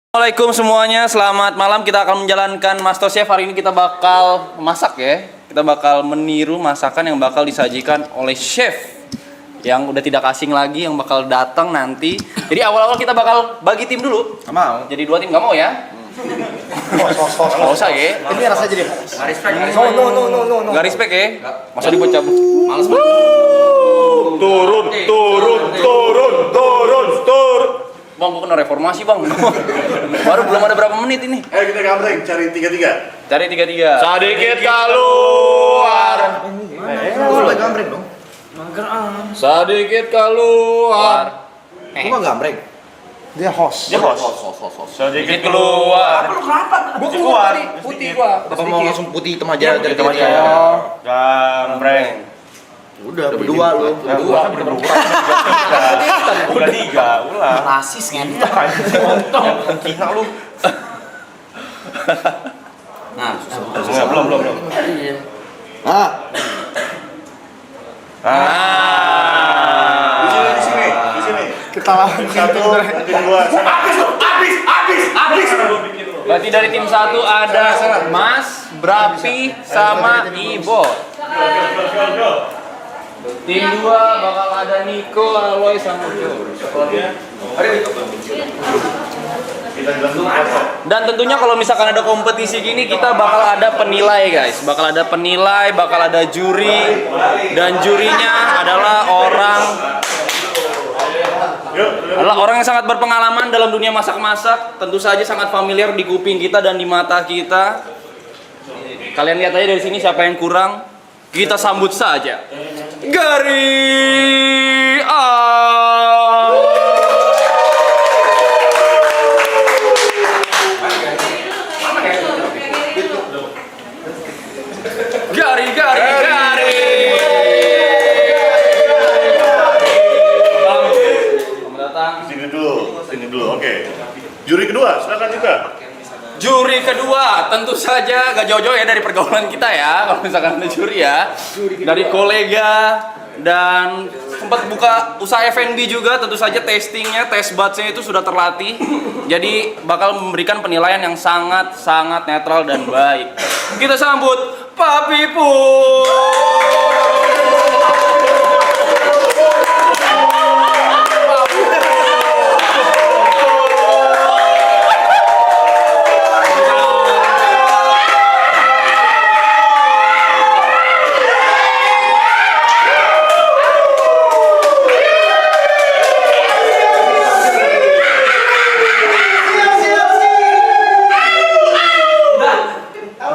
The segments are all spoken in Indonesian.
Assalamualaikum semuanya, selamat malam. Kita akan menjalankan MasterChef. Hari ini kita bakal masak ya. Kita bakal meniru masakan yang bakal disajikan oleh chef yang udah tidak asing lagi, yang bakal datang nanti. Jadi awal-awal kita bakal bagi tim dulu. Nggak mau. Jadi 2 tim, nggak mau ya? Nggak usah ya. Ini rasa jadi host. Nggak respect. No. Nggak respect ya? Masa dibocah? Males banget. Turun. Bang, gua kena reformasi bang. Baru belum ada berapa menit ini. Ayo kita gambreng, cari 3-3. Cari 3-3. Sedikit keluar. Gambreng dong. Sedikit keluar. Gua nggak gambreng. Dia host. Sedikit keluar. Gua keluar. Putih gua. Apa mau langsung putih hitam aja dari hitam aja. Gambreng. Udah berdua lu. Udah 3. Ulah. Rasis kan? Cina lu. Nah, Belum. Ah, di sini. Kita lawan Satu, nanti dua. habis. berarti dari tim 1 ada Mas, Brapi, sama Ibo. Tim 2 bakal ada Niko, Aloy, sama Jo. Dan tentunya kalau misalkan ada kompetisi gini, kita bakal ada penilai guys. Bakal ada penilai, bakal ada juri. Dan jurinya adalah orang yang sangat berpengalaman dalam dunia masak-masak. Tentu saja sangat familiar di kuping kita dan di mata kita. Kalian lihat aja dari sini siapa yang kurang. Kita sambut saja Gary A. Gary. Selamat datang. Sini dulu. Oke. Juri kedua, silakan juga. Juri kedua, tentu saja gak jauh-jauh ya dari pergaulan kita ya. Kalau misalkan ada juri ya, dari kolega dan sempat buka usaha F&B juga. Tentu saja testingnya, test budsnya itu sudah terlatih. Jadi bakal memberikan penilaian yang sangat netral dan baik. Kita sambut Papi Pur.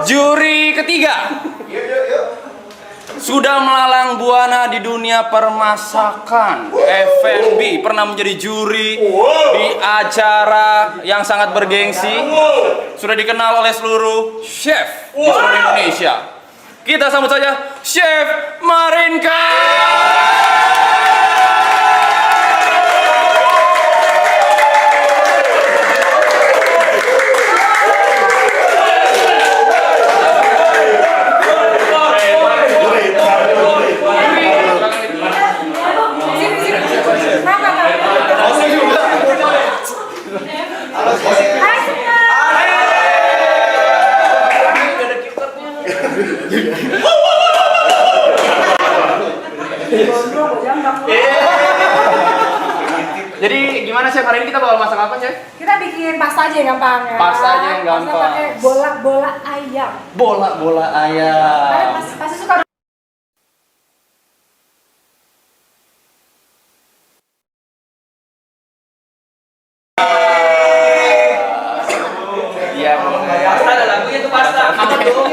Juri ketiga sudah melalang buana di dunia permasakan F&B, pernah menjadi juri di acara yang sangat bergengsi, sudah dikenal oleh seluruh chef di seluruh Indonesia. Kita sambut saja Chef Marinka. Jadi gimana Chef, hari ini kita bakal masak apa Chef? Kita bikin pasta aja yang gampang ya. Pasta aja yang gampang. Pasta pakai bola ayam. Bola ayam. Kalian pasti suka. Iya. Pasta ada lagunya tuh pasta. Apa tuh?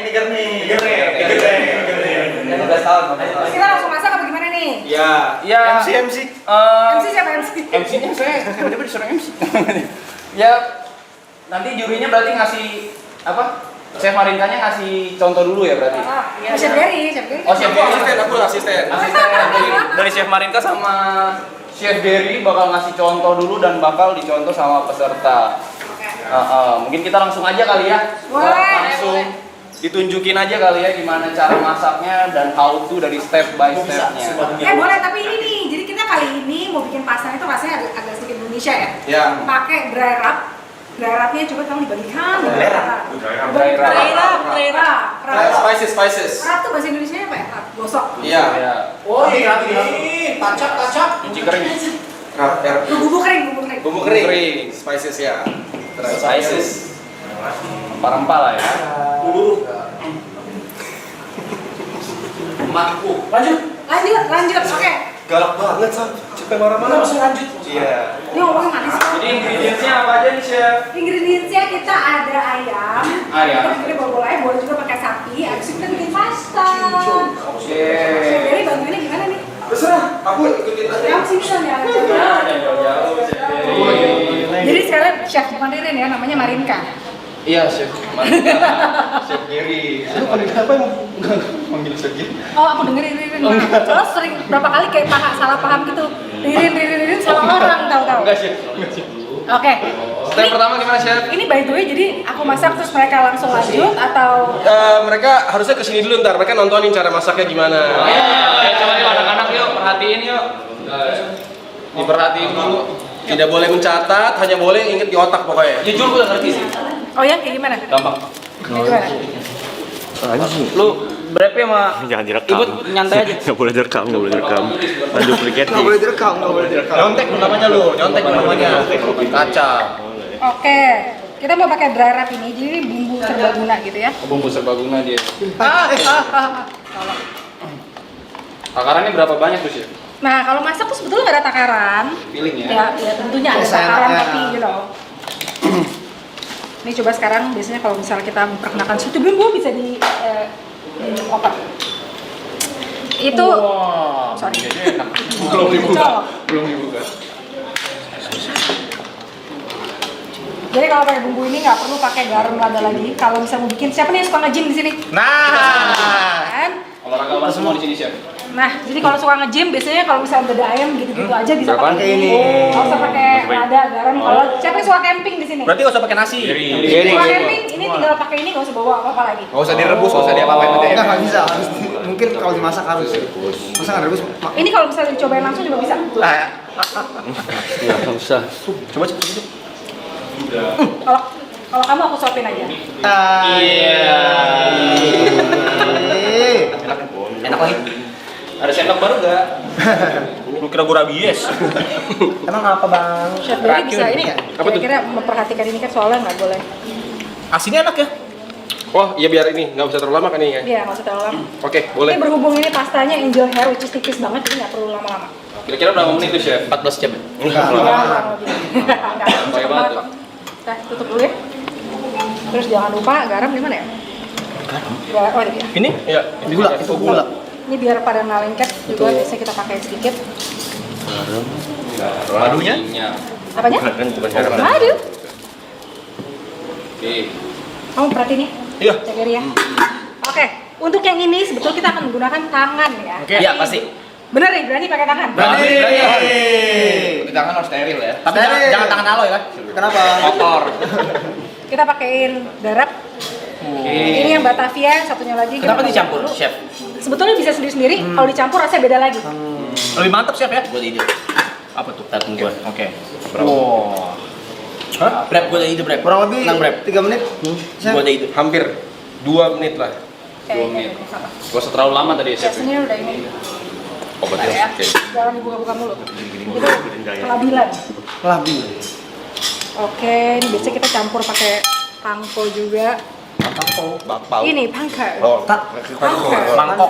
Tiga nih. Kita langsung masak apa gimana nih? Ya. MC. MC siapa MC? MC-nya saya tiba-tiba disuruh MC. Ya, nanti jurinya berarti ngasih apa? Chef Marinkanya ngasih contoh dulu ya berarti. Chef Gary. Oh, Chef Gary. Aku asisten. Dari Chef Marinka sama Chef Gary bakal ngasih contoh dulu dan bakal dicontoh sama peserta. Mungkin kita langsung aja kali ya. Boleh. Langsung ditunjukin aja kali ya gimana cara masaknya dan how to dari step by stepnya. Boleh, tapi ini nih, jadi kita kali ini mau bikin pasta Ya. pakai dry rub. Dry rubnya coba kamu dibagikan. Dry rub. Dry rub. Spices. Rub tuh bahasa Indonesia apa ya? Rub, gosok. Iya. Oh iya, tacap. Cuci kering. Bumbu kering. Bumbu kering. Spices ya. Spices. Rempah-rempah lah ya. Emakku. Lanjut. Oke. Galak banget, San. Cepet marah-marah. Langsung lanjut. Iya. Ini ngomongnya manis. Jadi ingredientsnya apa aja nih, Chef? Ingredientsnya kita ada ayam. Ayam. Kita bikin boleh boleh juga pakai sapi. Abis itu kita bikin pasta. Oke. Chef Berry bantuinnya gimana nih? Terserah, aku ikutin aja. Kamu simpson ya. Nah, jauh-jauh, Chef Gary. Jadi sekarang chef Mandarin ya, namanya Marinka. Iya, Chef. Chef Gary. Lu kenapa emang manggil Chef Gary? Oh, aku dengerin. Soalnya sering berapa kali kayak salah paham gitu. Ririn sama orang tahu-tahu. Enggak, Chef. Oke. Step pertama gimana, Chef? Ini by the way, jadi aku masak terus mereka langsung lanjut atau Mereka harusnya kesini dulu ntar, mereka nontonin cara masaknya gimana. Ayo, coba yuk anak-anak yuk, perhatiin yuk. Diperhatiin dulu. Tidak boleh mencatat, hanya boleh inget di otak pokoknya. Jujur gue udah ngerti sih. oh ya kayak gimana? Gampang. Kayak gimana? Lu berapa sama Jangan direkam. Ibu nyantai aja. Nggak boleh direkam. Duplicate. Nggak boleh direkam. Nyontek namanya lu, nyontek namanya. Kaca. Oke. Kita mau pakai dry rub ini, jadi ini bumbu serbaguna gitu ya. Bumbu serbaguna dia. Takarannya berapa banyak tuh, Chef? Nah, kalau masak tuh sebetulnya nggak ada takaran. Feeling ya. Ya tentunya ada takaran tapi Ini coba sekarang biasanya kalau misalnya kita memperkenalkan suatu bumbu bisa di open. Itu sorry. Belum dibuka. Colok. Jadi kalau pakai bumbu ini nggak perlu pakai garam lada lagi. Kalau misalnya mau bikin, siapa nih yang suka nge-gym di sini? Nah. Kan? Olahragawan semua di sini, Chef. Nah, jadi kalau suka nge-gym biasanya kalau misalnya udah ada ayam gitu-gitu aja bisa Berapaan? pakai ini. Nggak usah pakai lada, garam. Kalau siapa yang suka camping di sini? Berarti nggak usah pakai nasi. Suka camping, ini tinggal pakai ini nggak usah bawa apa-apa lagi. Nggak usah direbus, nggak usah diapa-apain aja. Nggak bisa, harus mungkin kalau dimasak harus. Masa nggak rebus? Ini kalau misalnya dicobain langsung juga bisa. Enggak usah. Coba. Kalau kamu aku suapin aja. Iya. Enak lagi. Ada sendok baru enggak? Lu kira gua rabies? Emang apa bang? Chef Berry bisa ini nggak? Kira-kira memperhatikan ini kan soalnya nggak boleh. Asinnya enak ya? Wah, iya biar ini nggak usah terlalu lama kan ini ya. Iya, nggak usah terlalu lama. Oke, boleh. Ini berhubung ini pastanya angel hair which is tipis banget, jadi nggak perlu lama-lama. Kira-kira berapa menit tuh, Chef? 14 jam. Nggak Banyak banget tuh. Nah, tutup dulu ya. Terus jangan lupa garam di mana ya? Garam. Oh, ini ya. Ini? Iya. Gula, itu gula. Ini biar pada nalengket juga biasanya kita pakai sedikit. Madunya? Apanya? Kan bukan garam. Madu. Oke. Kamu perhatiin nih. Iya. Cek ya. Oke, untuk yang ini sebetulnya kita akan menggunakan tangan ya. Iya, pasti. Bener nih, berani pakai tangan? Berani. Di tangan harus steril ya. Tapi jangan tangan aloy lah. Kenapa? Kotor. Kita pakein darap. Ini yang Batavia, satunya lagi. Kenapa kita dicampur, dulu. Chef? Sebetulnya bisa sendiri-sendiri, kalau dicampur rasanya beda lagi. Lebih mantap Chef ya? Gue ada ide. Apa tuh? Tar tunggu. Oke. Wow. Hah? Brep, gue ada ide brep. Kurang lebih Tenang, brep. 3 menit. Chef. Gue ada ide. Hampir 2 menit lah. menit. Gak usah terlalu lama tadi ya, Chef. Biasanya udah ini. Obat Ya, ya. Oke. jangan dibuka-buka mulu. Itu kelabilan. Labi. Oke, ini biasanya kita campur pakai pangko juga. Bakpao. Ini pangko. Oh, Pangko. Mangkok.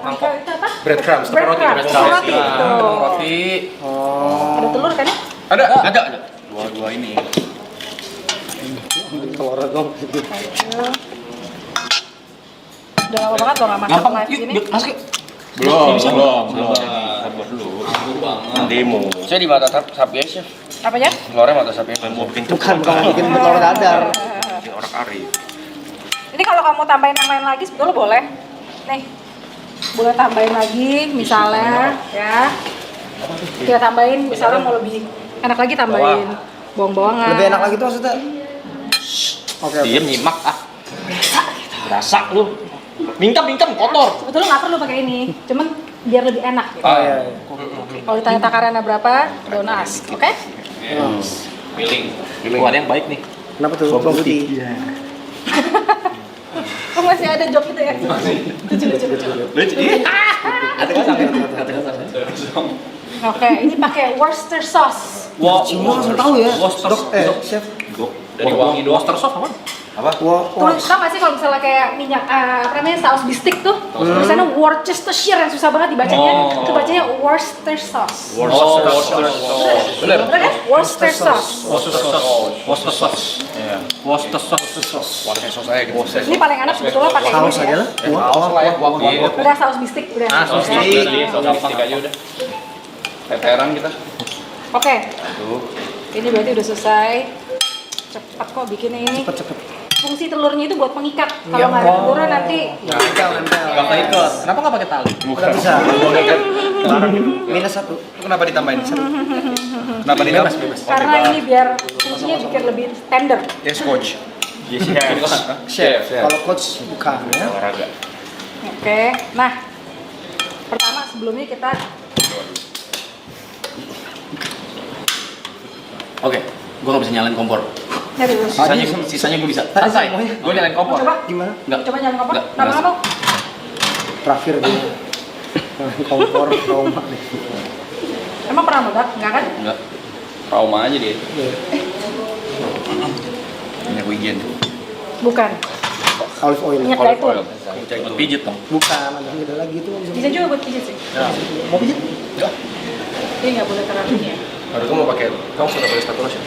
Pangko itu apa? Breadcrumbs, tapi roti. Breadcrumbs. Roti. Tuh. Roti. Ada telur kan ya? Ada. Dua ini. Telur dong. Udah lama banget lo nggak masak live gini. Masuk yuk. Belum. Sabar dulu. Demo. Saya di mata sapi ya, Chef. Apanya? Telurnya mata sapi. Mau bikin Bukan bikin telur dadar. bikin orang Arif. Ini kalau kamu tambahin yang lain lagi sebetulnya boleh. Nih, boleh tambahin lagi misalnya ya. Kita tambahin misalnya mau lebih enak lagi tambahin bawang-bawangan. Lebih enak lagi tuh maksudnya. Oke. Diem nyimak ah. Berasa lu. Bingkam kotor. Sebetulnya nggak perlu pakai ini, cuman biar lebih enak gitu. Oh iya. Kalau ditanya takarannya berapa, don't ask, oke? Piling. Oh, ada yang baik nih. Kenapa tuh? Bawang putih. Oh masih ada joke itu ya? Lucu. Oke, ini pakai Worcester sauce. Wah, Semua langsung tahu ya. Worcester. Chef. Dari wangi doang. Worcester sauce apa? Tulis tau gak sih kalau misalnya kayak minyak apa namanya saus bistik tuh tulisannya Worcestershire yang susah banget dibacanya. Itu bacanya Worcester sauce. Worcester sauce. Bener. Bener kan? Worcester sauce. Worcester sauce. Worcester sauce. Iya. Worcester sauce. Worcester sauce aja gitu. Ini paling enak sebetulnya pakai ini Saus sih aja ya. lah. Saus lah ya. Udah saus bistik udah. Saus bistik aja udah. Veteran kita. Oke. Ini berarti udah selesai. Cepat kok bikin ini. Cepet. Fungsi telurnya itu buat pengikat. Kalau nggak ada telurnya nanti Nempel. Gak keikut. Kenapa nggak pakai tali? Nggak bisa. Minus 1. Kenapa ditambahin? Kenapa ditambahin? karena ini biar fungsinya bikin lebih tender. Yes, coach. Chef. Kalau coach bukan ya. Olahraga. Oke. Nah, pertama sebelumnya kita Oke, gua nggak bisa nyalain kompor. nyari dulu. Sisanya gua bisa. Santai. Gua nyalain Mau kompor. coba? Gimana? Enggak. Coba nyalain kompor. Nggak, Nama nggak. kamu? Terakhir dia. Kompor trauma nih. Emang pernah meledak? Enggak kan? Enggak. Trauma aja dia. Minyak wijen. Bukan. Olive oil. Minyak zaitun. Pijit dong. Bukan, ada lagi itu. Bisa juga buat pijit sih. Mau pijit? Ini nggak boleh terlalu ini ya. Baru kamu pakai, kamu sudah pakai spatula sih?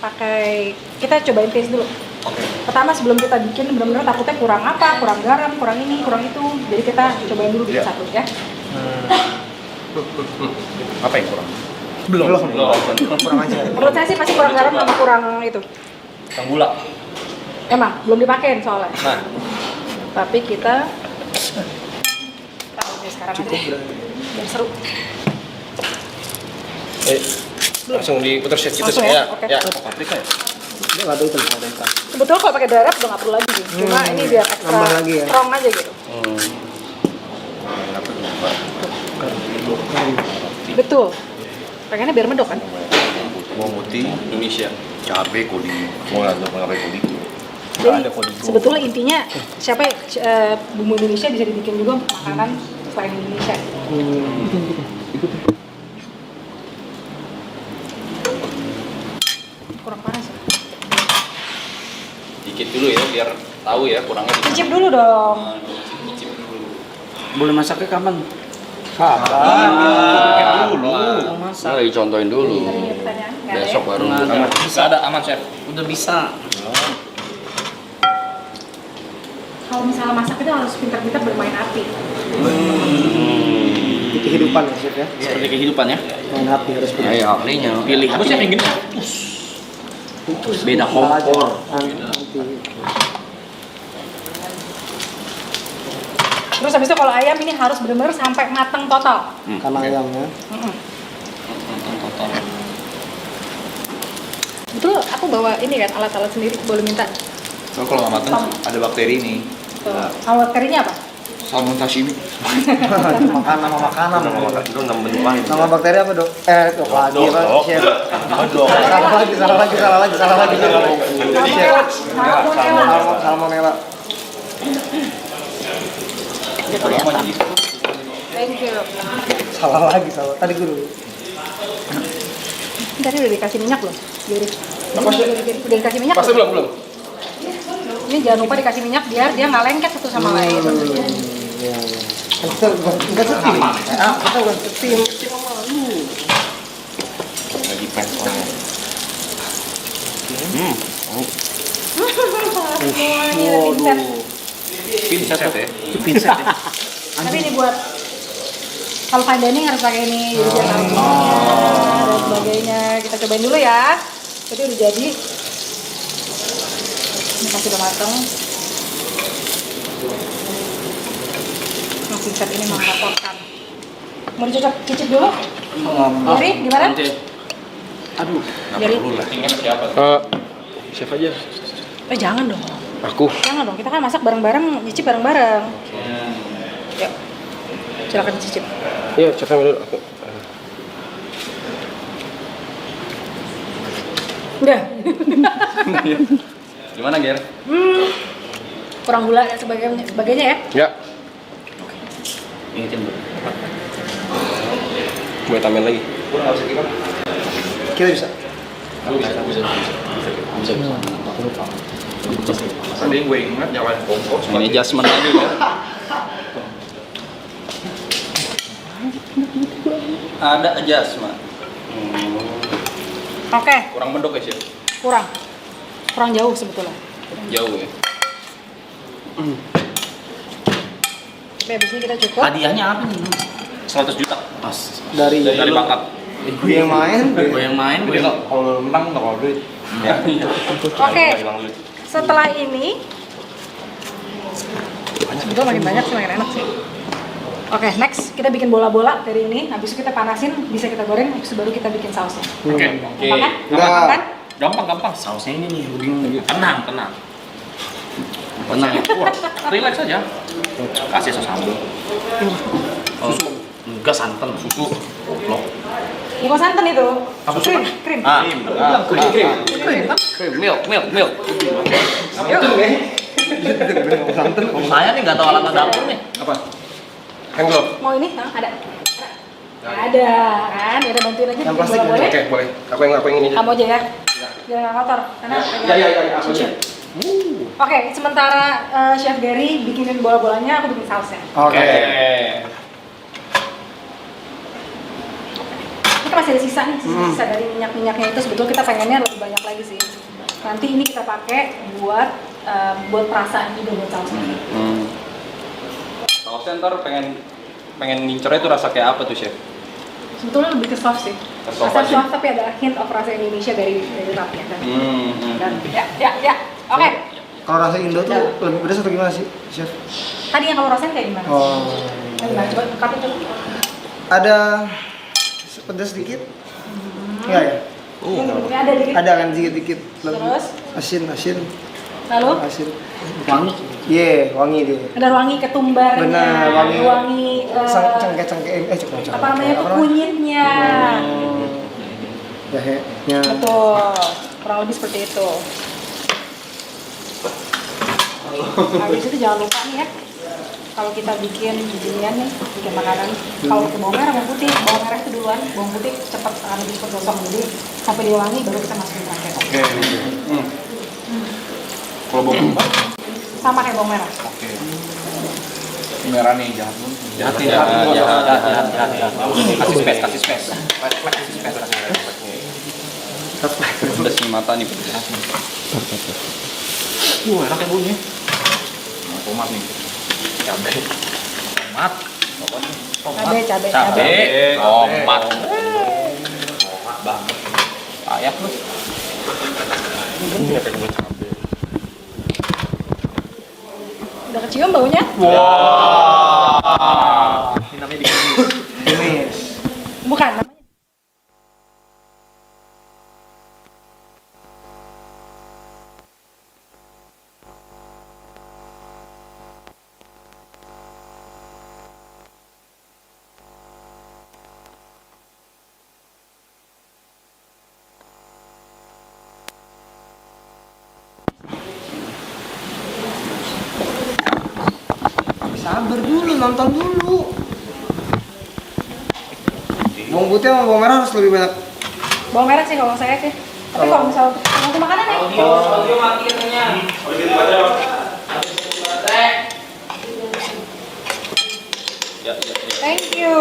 Pakai, kita cobain taste dulu. Oke. Pertama sebelum kita bikin benar-benar takutnya kurang apa, kurang garam, kurang ini, kurang itu. Jadi kita cobain dulu Iya. satu ya. Apa yang kurang? Belum. Kurang aja. Menurut saya sih pasti kurang garam sama kurang itu. Kurang gula. Emang belum dipakein soalnya. Nah, Tapi kita tahu deh sekarang aja deh. Biar seru. langsung diputar chef gitu Langsung ya. ya? Oke. Ya. Paprika ya? Nggak ada itu, nggak ada itu. Sebetulnya kalau pakai darah udah nggak perlu lagi sih. Cuma ini biar ekstra Nambah lagi ya? strong aja gitu. Betul. Pengennya biar medok kan? Bawang putih, Indonesia. cabai, kodi. Mau nggak cabai kodi? Jadi sebetulnya intinya siapa bumbu Indonesia bisa dibikin juga makanan selain Indonesia. Kurang panas ya? Dikit dulu ya biar tahu ya kurangnya di Cicip dulu dong. Cicip dulu. Boleh masaknya kapan? Nah, lagi contohin dulu. Tadi pertanyaan nggak ada Besok ya? baru. Bisa ada aman chef. Udah bisa. Kalau misalnya masak itu harus pintar-pintar bermain api. Di kehidupan ya, Chef ya. Seperti kehidupan ya. Main hati harus Ya, ya ahlinya. Pilih apa sih yang gini? Beda kompor. Nanti. Terus habis itu kalau ayam ini harus benar-benar sampai matang total. Karena ayamnya. Betul, aku bawa ini kan alat-alat sendiri, boleh minta. So, kalau nggak matang ada bakteri nih. Alat karinya apa? Salmon sashimi. Makanan sama makanan. Itu nama bentuk lain. Nama bakteri apa, Dok? Dok lagi apa, Chef? Dok. Salah lagi. Salmonella. Salmonella. Salmonella. Thank you. Salah lagi. Tadi gue dulu. Tadi udah dikasih minyak belum? Udah dikasih minyak Pasti belum. Ini jangan lupa dikasih minyak biar dia nggak lengket satu sama lain. Iya. Kita bukan setim. Kita bukan setim. Lagi pes. Ini ada pinset. Pinset ya. Pinset ya. Tapi ini buat kalau fine dining harus pakai ini jadi biar aromanya dan sebagainya. Kita cobain dulu ya. Jadi udah jadi. Ini pasti udah mateng. Nah, pinset ini mengkotorkan. Mau dicocok cicip dulu? Jadi gimana? Nanti. Aduh. Jadi, Chef aja. jangan dong. Aku. Jangan dong. Kita kan masak bareng-bareng, cicip bareng-bareng. Yuk. Silakan cicip. Iya, chef dulu. Aku. Enggak. Gimana, Ger? Kurang gula dan sebagainya ya. Ya, Ingetin dulu. gue tambahin lagi. Kita bisa. Tadi gue ingat jangan kompos. Ini adjustment lagi ya. Ada adjustment. Oke, Kurang mendok ya, Chef? kurang jauh sebetulnya. Jauh ya. Oke, abis ini kita cukup. Hadiahnya apa nih? 100 juta. Dari Dari bakat. gue yang main. Gue yang main, gue yang Kalau menang nggak kalau duit. Oke, setelah ini sebetulnya makin banyak sih, makin enak sih. Oke, next kita bikin bola-bola dari ini. Habis itu kita panasin, bisa kita goreng. Habis itu baru kita bikin sausnya. Oke. Gampang kan? Enggak. Gampang kan? Gampang. Sausnya ini nih, tenang. Tenang ya. Wah, relax aja. Kasih sos sambal. Susu. Enggak santan, susu. Goblok. Bukan santan itu. Apa susu? Krim. Krim, milk. Saya nih nggak tahu alat dapur nih. Apa? Handglove. Mau ini? Hah? Ada kan? Ya udah bantuin aja Yang bikin plastik bola-bola. Oke, boleh. Aku yang ini aja. Kamu aja ya. Jangan nggak kotor. Karena Ya, aku cuci. aja. Oke, sementara Chef Gary bikinin bola-bolanya, aku bikin sausnya. Oke. Kita masih ada sisa nih, sisa dari minyak-minyaknya itu sebetulnya kita pengennya lebih banyak lagi sih. Nanti ini kita pakai buat perasaan juga buat sausnya. Sausnya ntar pengen ngincernya itu rasa kayak apa tuh, Chef? Sebetulnya lebih ke soft sih. Ke soft Rasa aja. soft tapi ada hint of rasa Indonesia dari rapnya kan. Dan ya. Oke. Kalau rasa Indo tuh lebih pedas atau gimana sih, Chef? Tadi yang kamu rasain kayak gimana? Oh. Gimana? Coba ungkapin dulu. Ada pedas sedikit? Enggak ya? Ini ada dikit. Ada kan dikit-dikit. Terus? Asin. Lalu Asin. Wangi. Iya, wangi dia. ada wangi ketumbarnya. Benar, wangi. Cengkeh. Apa namanya tuh kunyitnya. Jahenya. Betul. Kurang lebih seperti itu. Habis itu jangan lupa nih ya. Kalau kita bikin beginian nih, bikin makanan, kalau pakai bawang merah, bawang merah itu duluan, bawang putih cepat lebih cepat gosong, jadi sampai diwangi baru kita masukin terakhir. Kalau bawang Sama kayak bawang merah. merah nih jahat lu. Jahat. Kasih space. Pedas nih mata nih. Enak ya bunyi. Tomat nih. Tomat. Cabai. Tomat. Banget. Ayak lu. Udah kecium baunya? Ini namanya dikumis. Bukan, namanya. Sabar dulu, nonton dulu. Bawang putih sama bawang merah harus lebih banyak. Bawang merah sih kalau saya sih. Tapi kalau misal untuk makanan nih. Thank you.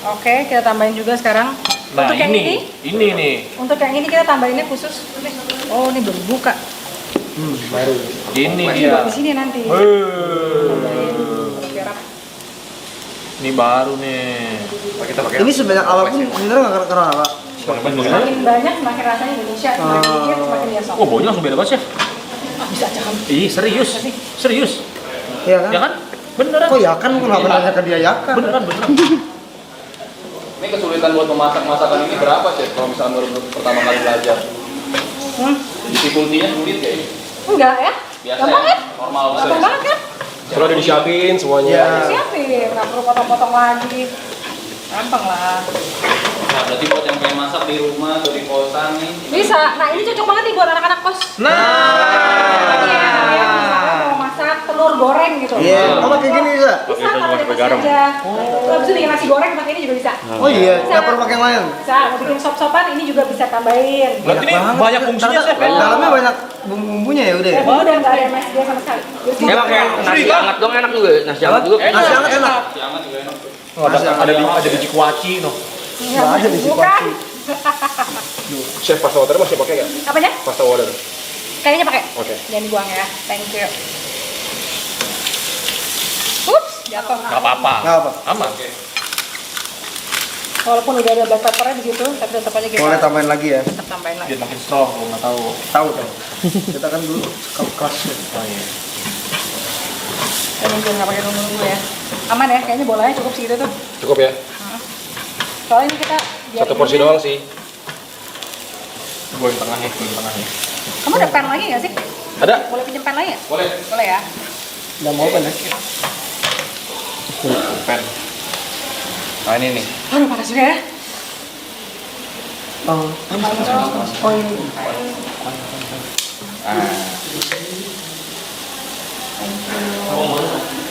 Oke, kita tambahin juga sekarang. Nah, Untuk yang ini, ini nih. untuk yang ini kita tambahinnya khusus. Oh, ini belum buka. Ini Ini dia. buat di sini nanti. Biar apa? Ini baru nih. Kita pakai. Ini sebanyak apapun sebenarnya nggak karena apa? Semakin banyak, semakin rasanya Indonesia. Semakin dikit, semakin dia soft. Oh, baunya langsung beda banget sih. Bisa aja kan? Ih, serius. Serius. Iya kan? Ya kan? Beneran. Kok ya kan? Kenapa nanya ke dia ya kan? Beneran. Ini kesulitan buat memasak masakan ini berapa, Chef? Kalau misalnya baru pertama kali belajar. Difficulty-nya sulit ya ini? Enggak ya? Biasa Gampang ya? kan? Normal Gampang banget. banget kan? Kalau udah disiapin semuanya. Iya. Siapin, nggak perlu potong-potong lagi. Gampang lah. Nah, berarti buat yang pengen masak di rumah atau di kosan nih. Bisa. Nah, ini cocok banget nih buat anak-anak kos. Lagi ya, misalnya mau masak telur goreng gitu. Iya, oh pakai gini bisa. Bisa kalau pakai garam. Kalau bisa bikin nasi goreng pakai ini juga bisa. Oh iya, Bisa. nggak perlu pakai yang lain. Bisa, mau bikin sop-sopan ini juga bisa tambahin. Berarti ini banyak fungsinya, Chef. Dalamnya banyak bumbu-bumbunya ya udah. Ya, udah nggak ada MSG sama sekali. Terus Ya pakai nasi hangat dong enak juga. Nasi hangat juga. Nasi hangat enak. Oh, ada biji kuaci no. Nggak ada di bukan. Chef pasta water masih pakai nggak? Apanya? Pasta water. Kayaknya pakai. Oke. Jangan dibuang ya. Thank you. Ups, jatuh. Nggak apa-apa. Nggak apa. Aman. Walaupun udah ada black peppernya di situ, tapi tetap aja kita Boleh tambahin lagi ya. tetap tambahin lagi. Biar makin strong, kalau nggak tahu. Tahu tuh. Kita kan dulu kelas. Ini biar nggak pakai nunggu ya. Aman ya, kayaknya bolanya cukup segitu tuh. Cukup ya? Soalnya ini kita Satu porsi doang sih. Gue yang tengahnya. Kamu ada pan lagi nggak sih? Ada? Boleh pinjam pan lagi ya? Boleh. Boleh ya. Udah mau kan ya? Pen. Nah ini nih. Aduh panas juga ya. Oh, Oh ini.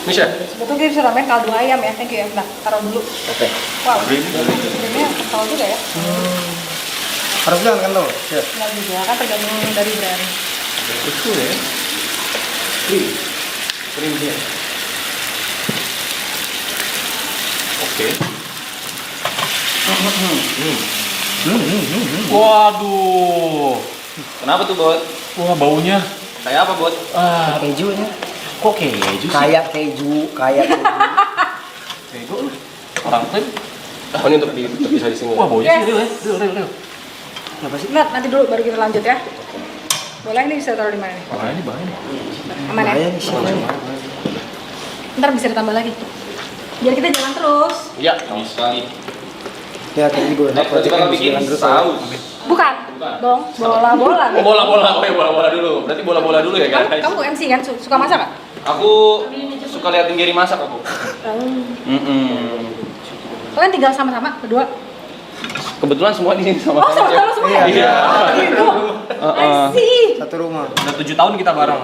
Ini Chef. Sebetulnya kita bisa tambahin kaldu ayam ya. Thank you ya. Nah, taruh dulu. Oke. Wow. Ini kental juga ya. harus jangan kan lo? Ya. Enggak juga kan tergantung dari brand. Itu ya. Krim dia. Oke. Waduh. Kenapa tuh, Bot? Wah, baunya. Kayak apa, Bot? Ah, Kejunya. kok keju sih? Kayak keju, kayak keju. Keju. Orang tim. Oh, ini untuk bisa di sini. Wah, baunya sih real ya. Real. Apa sih? Nggak, nanti dulu baru kita lanjut ya. Boleh ini bisa taruh di mana nih? Wah, ini bahaya nih. Aman ya? Bahaya nih sih. Ntar bisa ditambah lagi. Biar kita jalan terus. Iya, bisa. Ya tadi gue Nah, berarti kita kan bikin bismillah terus. saus. Bukan, dong. Bola-bola. Oh, bola-bola. Oh, ya bola-bola dulu. Berarti bola-bola dulu ya, guys. Kamu MC kan? Suka masak nggak? Aku suka liatin Gary masak aku. Kalian tinggal sama-sama berdua? Kebetulan semua di sini sama Oh, sama-sama semua ya? Iya. Gitu. I see. Satu rumah. Udah 7 tahun kita bareng.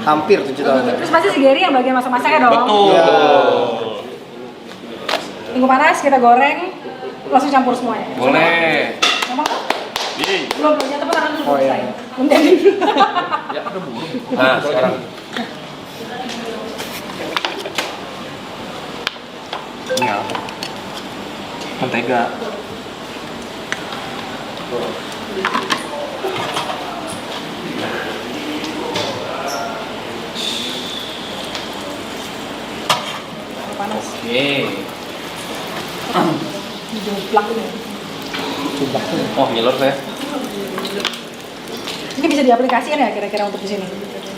Hampir 7 tahun. Terus pasti si Gary yang bagian masak-masaknya dong? Betul. Ya. Tunggu panas, kita goreng, langsung campur semuanya. Boleh. Ngomong? Belum nyata tangan dulu. Oh, iya. Saya. Belum jadi. Ya, udah buru. Nah, sekarang Ini apa? Mentega. Panas. oke. Dijuplak ini. Oh, ngiler saya. Ini bisa diaplikasikan ya kira-kira untuk di sini?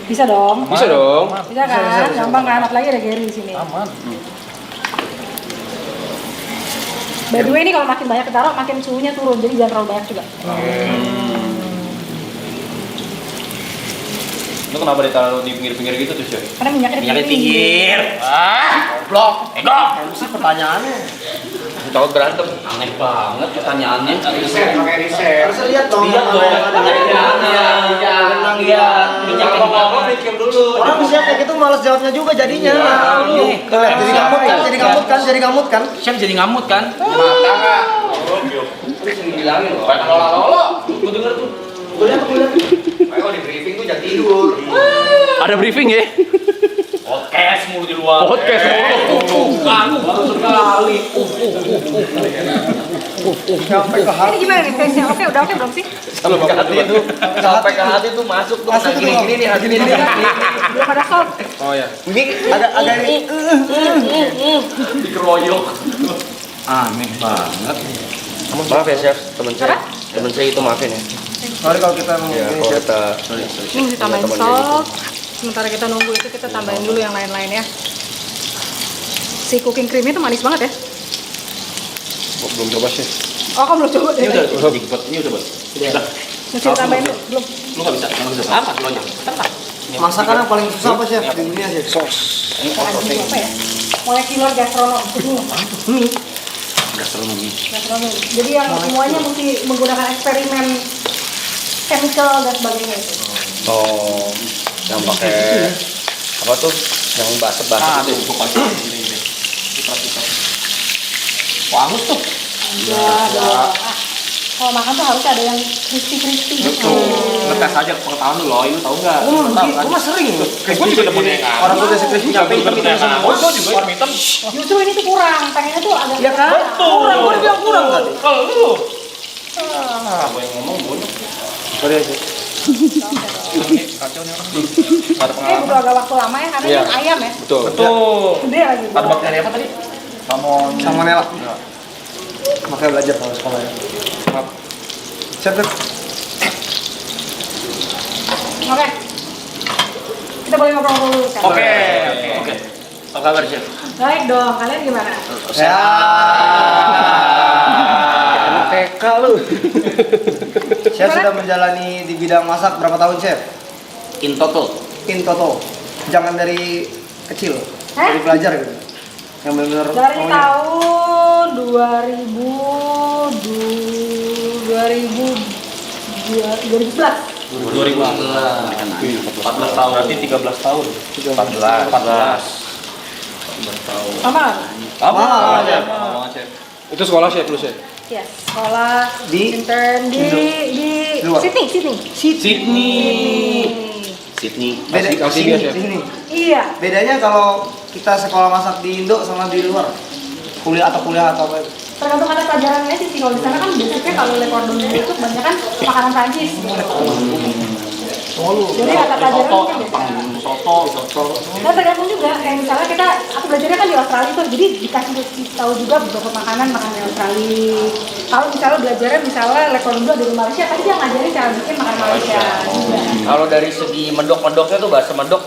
Bisa dong. Bisa dong. Bisa kan? Gampang kan? Apalagi ada Gary di sini. Aman. By the way ini kalau makin banyak ditaruh makin suhunya turun, jadi jangan terlalu banyak juga. Itu kenapa ditaruh di pinggir-pinggir gitu tuh, Chef? Karena minyaknya di pinggir. Blok. MC pertanyaannya. Takut berantem. Aneh banget pertanyaannya. Harus lihat dong. Lihat dong. Tenang ya. Minyak ngomong mikir dulu. Orang bisa kayak gitu males jawabnya juga jadinya. Nih, jadi gamut kan. Chef jadi ngamut kan? Mata nggak? Terus yang bilangin loh. Kayak lolo. Gue denger tuh. Gue lihat. Kalau di briefing tuh jangan tidur. Ada briefing ya? Podcast mulu di luar. Podcast mulu. Baru sekali. Sampai ke Ini gimana nih taste-nya? Udah oke belum sih? Kalau ke hati itu sampai ke hati tuh masuk tuh. Masuk tuh, Gini nih hati ini. Belum ada salt. Oh ya. ini agak ini. Dikeroyok. Aneh banget. Maaf ya, Chef. Temen saya itu maafin ya. Sorry kalau kita mau Ya, ini kalau Chef. kita Ini mesti tambahin salt. Sementara kita nunggu itu kita tambahin dulu yang lain-lain ya. Si cooking cream itu manis banget ya. Belum coba sih. Oh, kamu belum coba deh. Ini udah sedikit. Ini udah. Udah. Mesti ditambahin dulu. Belum. Lu nggak bisa. Nggak bisa. Apa? Lu aja. Tenang. Masakan yang paling susah apa Chef di dunia Chef? Lagi apa ya? Molekular gastronom. gastronomi. Gastronomi. Jadi yang semuanya mesti menggunakan eksperimen chemical dan sebagainya itu. Oh, yang pakai apa tuh? Yang basah-basah itu. Pokoknya ini. Kita. Wah, angus tuh. Enggak. Kalau makan tuh harus ada yang crispy. Ngetes aja pengetahuan lu loh, lu tahu nggak? Tahu kan? Gua mah sering loh. Gue juga demen yang Orang tuh udah crispy nyampe hitam semua. Gue juga warna hitam. Justru ini tuh kurang, pengennya tuh agak Ya kan? Kurang, gua bilang kurang tadi. Kalau lu, apa yang ngomong bonyok? Sorry aja. Kacau nih orang. Ini butuh agak waktu lama ya, karena Iya. ini ayam ya. Betul. Betul. Gede lagi. Ada bakteri apa tadi? Salmonella. Makanya belajar kalau sekolah ya. Siap deh. Oke. Kita boleh ngobrol dulu kan? Oke. Apa kabar, Chef? Baik dong, kalian gimana? Ya. Anak TK lu. Chef sudah menjalani di bidang masak berapa tahun, Chef? In total. In total. Jangan dari kecil, Hah? dari pelajar gitu. Yang benar-benar Dari maunya. tahun 2011. 14 tahun. Berarti 13 tahun. 14. Sama nggak? Apa? Mahal, Chef? Chef. Ngomong, Chef. Itu sekolah Chef lu, Chef. Ya, sekolah Di intern di luar. Sydney. Sydney. Beda Kasih sini, dia, Chef. sini. Iya. Bedanya kalau kita sekolah masak di Indo sama di luar. Kuliah atau apa itu. Tergantung ada pelajarannya sih. Kalau di sana kan basicnya kalau Le Cordon Bleu itu kebanyakan makanan Prancis. Jadi kata pelajaran Soto, kan biasa. soto. Dan tergantung juga, kayak misalnya aku belajarnya kan di Australia tuh, jadi dikasih tahu juga beberapa makanan di Australia. Kalau misalnya belajarnya Le Cordon Bleu dari Malaysia, tapi dia ngajarin cara bikin makanan Malaysia juga. Kalau dari segi medok-medoknya tuh bahasa medok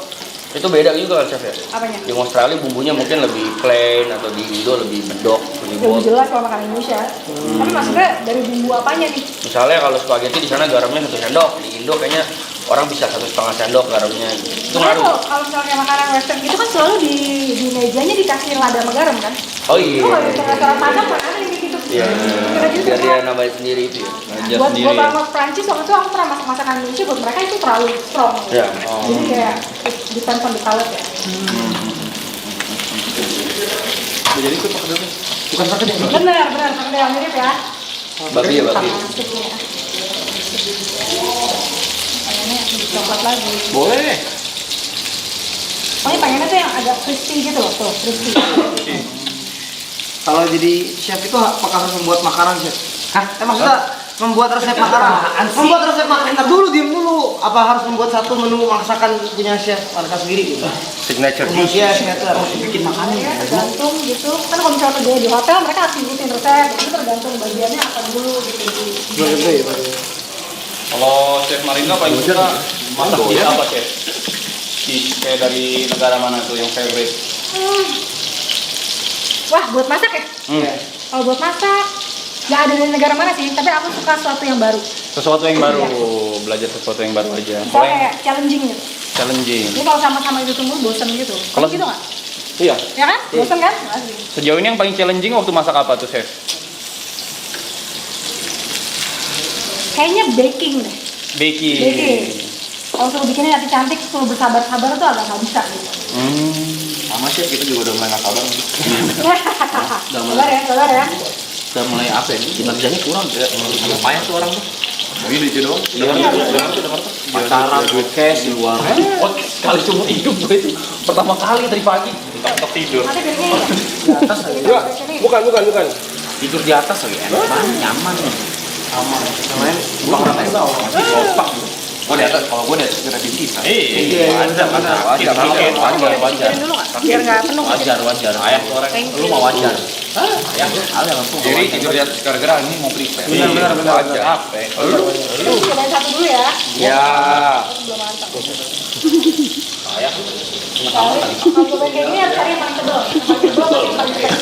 itu beda juga kan Chef ya? Apanya? Di Australia bumbunya mungkin lebih plain atau di Indo lebih medok, lebih Lebih bold. jelas kalau makan Indonesia. Tapi maksudnya dari bumbu apanya nih? Misalnya kalau spaghetti di sana garamnya 1 sendok, di Indo kayaknya orang bisa 1,5 sendok garamnya. Itu Makanya ngaruh. kalau misalnya kayak makanan western gitu kan selalu di mejanya dikasih lada sama garam kan? Oh iya. Itu kalau di restoran Padang mana ada yang kayak gitu? Iya. Kayak gitu Biar kan? dia nambahin sendiri itu ya. Buat orang Prancis waktu itu aku pernah masak masakan Indonesia, buat mereka itu terlalu strong. Ya. Jadi kayak depends on the palate ya. Jadi itu pakai bukan pakai deh. Bener, pakai yang mirip ya. Babi ya babi. Sticknya. Pengennya lebih coklat lagi. Boleh. Pokoknya pengennya tuh yang agak crispy gitu loh, tuh crispy. Kalau jadi chef itu apakah harus membuat makanan, Chef? Hah? Maksudnya membuat resep makanan? Membuat resep makanan. Ntar dulu, diam dulu. Apa harus membuat satu menu masakan punya chef Arka sendiri gitu? Signature dish. Iya, signature. Bikin makanan. Ya, tergantung gitu. Kan kalau misalnya kerja di hotel mereka harus ngikutin resep. Itu tergantung bagiannya apa dulu gitu. Kalau Chef Marinda paling suka masak dish apa, Chef? Dish kayak dari negara mana tuh yang favorite? Wah, buat masak ya? Kalau buat masak, nggak ada dari negara mana sih, tapi aku suka sesuatu yang baru. Sesuatu yang baru, belajar sesuatu yang baru aja. Misalnya kayak challenging gitu. Challenging. Jadi kalau sama-sama itu tunggu bosen gitu. Kalau- Gitu nggak? Iya. Ya kan? Bosen kan? Asli. Sejauh ini yang paling challenging waktu masak apa tuh, Chef? Kayaknya baking deh. Baking. Kalau suruh bikinnya nanti cantik, suruh bersabar-sabar tuh agak nggak bisa gitu. Sama Chef, kita juga udah mulai nggak sabar. Sabar ya. Udah mulai apa ya? Kinerjanya kurang ya. Ngapain tuh orang tuh? Ini itu doang. Pacaran, duit cash di luar. Oh, sekali seumur hidup gue itu. Pertama kali dari pagi. Tetap tidur. Nanti piringnya ya. Di atas aja. Enggak. Bukan. Tidur di atas lagi enak banget, nyaman. Aman. Namanya bukan orang lain. Sopak. Gue di atas, kalau gue di atas kira di sisa. Wajar. Pikirin dulu nggak? Biar nggak penuh. Wajar. Ayah goreng, lu mau wajar. Ayah, ayah langsung. Jadi tidur di atas gara-gara ini mau prepare. Benar. Wajar. Lu cobain satu dulu ya. Ya. Belum mantap. Ayah. Kalau cobain kayak gini harus cari yang paling tebel. Yang paling tebel atau yang paling tebel?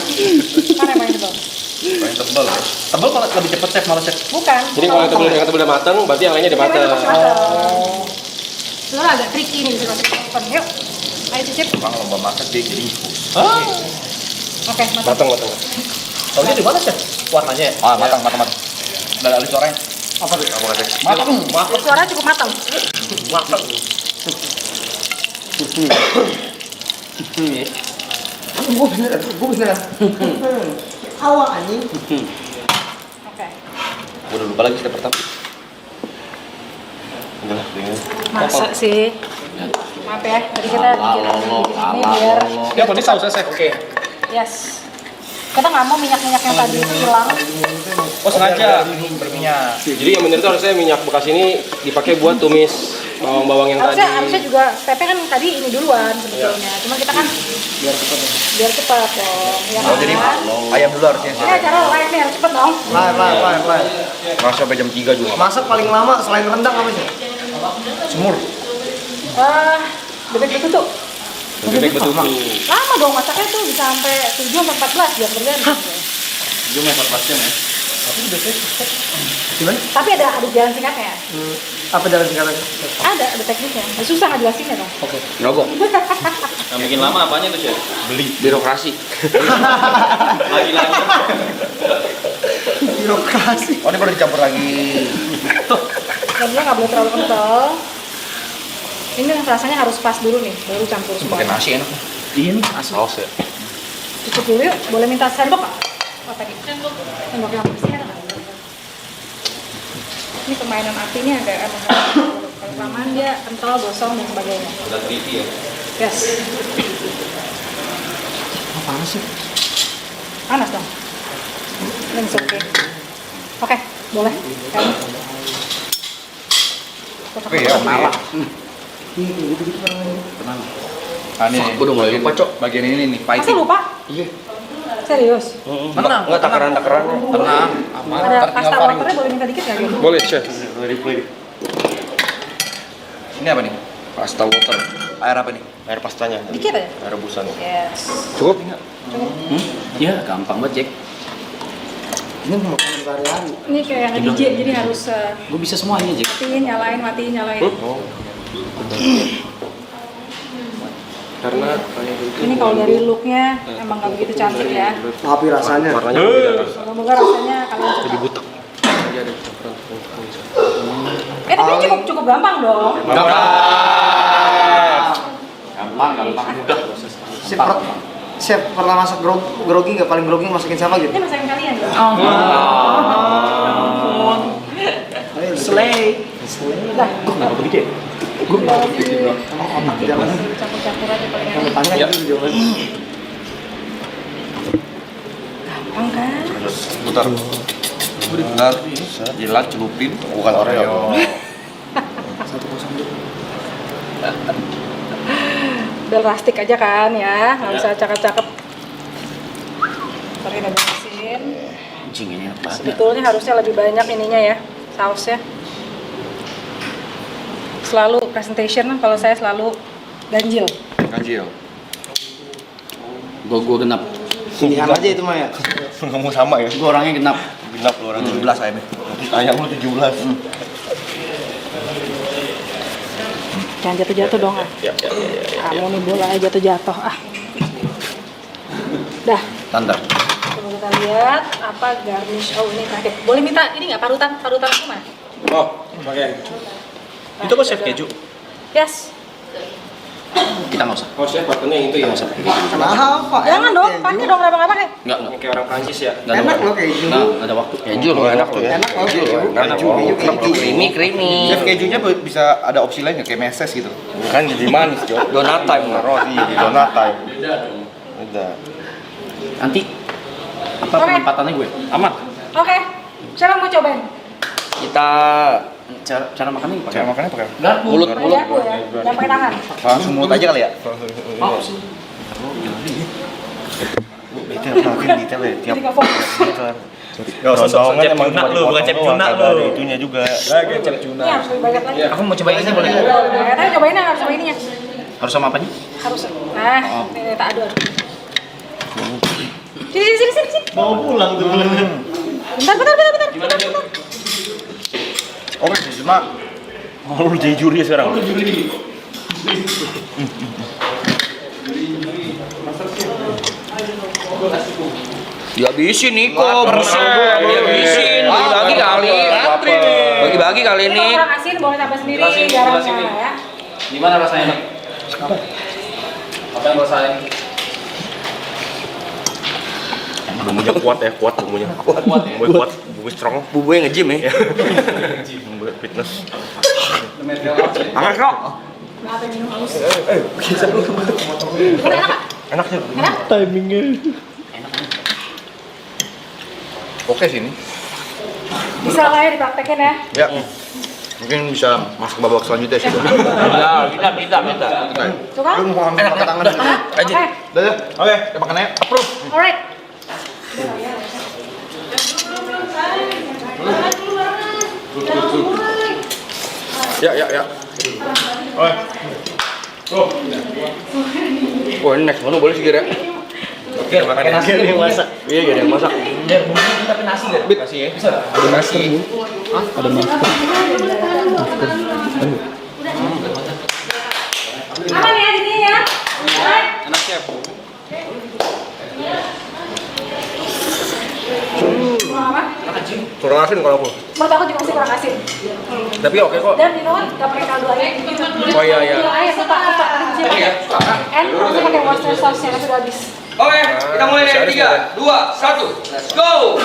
Mana yang paling tebel? Paling tebel. Tebel kalau lebih cepet Chef, malah Chef. Bukan. Jadi kalau yang tebel udah mateng, berarti yang lainnya udah mateng. Itu agak tricky nih bisa masuk. Yuk. Ayo cicip. Bang lomba masak dia jadi. Oke, masuk. Mateng. Tahunya di mana, Chef? Warnanya ya? Ah, matang. Udah ada suaranya. Apa tuh? Apa katanya? Matang. Suara cukup matang. Matang. Gue beneran. Hawa anjing. Oke. Gue udah lupa lagi step pertama. Masa sih? Maaf ya, tadi kita ini biar Ya, ini sausnya, Chef. Oke. yes. Kita nggak mau minyak-minyak yang tadi itu hilang. Oh, sengaja. Berminyak. Jadi yang bener tuh harusnya minyak bekas ini dipakai buat tumis bawang-bawang yang tadi. Harusnya juga pepe kan tadi ini duluan sebetulnya. Cuma kita kan biar cepat dong. Ya Oh, jadi kan? ayam dulu harusnya. Ini acara live nih harus cepet dong. Lain. Masuk sampai jam 3 juga. Masak paling lama selain rendang apa sih? Semur. Bebek betutu. Bebek betul. Lama dong masaknya tuh bisa sampai 7 sampai 14 jam berganti. Jam 14 jam ya. Tapi ada jalan singkatnya. Apa jalan singkatnya? Ada tekniknya. Susah ngejelasinnya dong. Nyogok. Yang bikin lama apanya tuh, Chef? Beli birokrasi. Lagi-lagi. Birokrasi. Oh, ini baru dicampur lagi. Dan dia nggak boleh terlalu kental. Ini rasanya harus pas dulu nih, baru campur semua. Pakai nasi enak. Iya nih, asli. Saus ya. Cukup dulu yuk. Boleh minta sendok nggak? Oh tadi. Sendok yang bersih ada nggak? Ini permainan apinya agak emang kalau kelamaan dia kental, gosong dan sebagainya. Udah tricky ya. Yes. Panas sih. Panas dong. Ini oke. Oke, boleh. Kamu. Oke ya, malah. Ah, ini. Gua udah mulai lupa, Cok. Bagian ini nih, Masa fighting. lupa? Iya. Serius? Tenang. Enggak takaran-takarannya. Tenang. Aman. Ada Ntar pasta tinggal paling. waternya boleh minta dikit nggak gitu? Boleh, Chef. Ini apa nih? Pasta water. Air apa nih? Air pastanya. Dikit aja. Air rebusan. Yes. Cukup? Cukup. Ya, gampang banget, Jack. Ini makanan sehari-hari. Ini kayak nge-DJ jadi harus Gue bisa semuanya, Jack. matiin, nyalain. Karena Ini kalau dari looknya emang nggak begitu cantik ya. Tapi rasanya. warnanya beda. Semoga rasanya kalian suka. Lebih butek. Tapi cukup gampang dong. Gampang, mudah. Chef pernah masak grogi nggak? Paling grogi masakin siapa gitu? Ini masakan kalian ya. Slay. Udah. Kenapa begitu ya? Jangan. Campur-campur aja paling enak. Tanya gitu jawaban. Gampang kan? Putar. Bentar. Jilat, celupin. Bukan Oreo. Udah plastik aja kan ya, nggak usah cakep-cakep. Ntar kita beresin. Anjing ini enak banget. Sebetulnya harusnya lebih banyak ininya ya, sausnya. Selalu presentation kalau saya selalu ganjil. Ganjil. Gue genap. Pilihan aja itu mah ya. Ngomong sama ya. Gue orangnya genap. Genap lu orang 17 ayamnya. Ayam lu 17. Jangan jatuh-jatuh dong ah. Kamu nih bola jatuh-jatuh ah. Dah. Tanda. Coba kita lihat apa garnish. Oh ini terakhir. Boleh minta ini nggak parutan aku mana? Oh, pakai. Itu kok chef keju? Yes. Kita nggak usah. Oh, chef patennya itu ya. Kenapa? Jangan dong, pakai dong kenapa nggak pakai? Nggak. Yang kayak orang Prancis ya. Nggak ada Enak waktu. loh keju. Nggak ada waktu. Keju lo enak tuh ya. Enak loh keju. Keju. Creamy. Chef kejunya bisa ada opsi lain nggak kayak meses gitu? Kan jadi manis, Jo. Donut time, roti di donut time. Beda. Nanti apa Oke. penempatannya gue? Aman. Oke. Siapa mau cobain? Kita cara makannya pakai Cara makannya pakai garpu. Mulut. Pakai aku ya, jangan pakai tangan. langsung mulut aja kali ya? Mau sih. Detail, makin detail ya. Tiap Jadi nggak fokus. Gak usah Dong-dongan emang cuma lu, bukan cep dipotong tuna doang, lu. kagak ada Itunya juga. Lagi cep tuna. Ini harus lebih banyak lagi. Aku mau cobain aja boleh? Boleh. Tapi cobainnya harus coba ininya. Harus sama apanya? Harus. Nah, ini tak adu. Sini. Mau pulang tuh. Bentar. Oke, cuma Oh, lu jadi juri sekarang. Dihabisin Niko, buset. Dihabisin, bagi-bagi kali. Bagi-bagi kali ini. Ini kalau kurang asin boleh tambah sendiri Jelasin, garamnya jelasin. ya. Gimana rasanya? Apa yang rasain? Bumbunya kuat ya, kuat bumbunya. Kuat ya? Bumbunya kuat, bumbu strong. Bubunya nge-gym ya. Bumbu fitness. Akan kok. Kenapa minum haus? Enak sih. Enak? Oke sih ini. Bisa lah ya dipraktekin ya. Ya. Mungkin bisa masuk ke babak selanjutnya sih. Ya, kita. Suka? Lu mau ambil pakai tangan sini. Aja. Oke, Udah ya. Oke, kita makan aja. Approve. alright. Ya. Oke. Oh, ini next menu boleh sih kira. Oke, makan nasi yang masak. Iya, gak ada yang masak. Biar bumbunya tapi nasi deh. Nasi ya. Bisa. Ada nasi. Aman ya di sini ya. Alright. Enak chef. Mau apa? Kurang asin kalau aku. Menurut aku juga masih kurang asin. Tapi oke kok. Dan you know what? Gak pakai kaldu ayam. Oh iya. Ayam lupa. Tadi pakai. And masih pakai Worcester sauce yang sudah habis. Oke, kita mulai dari 3, 2, 1. Let's go.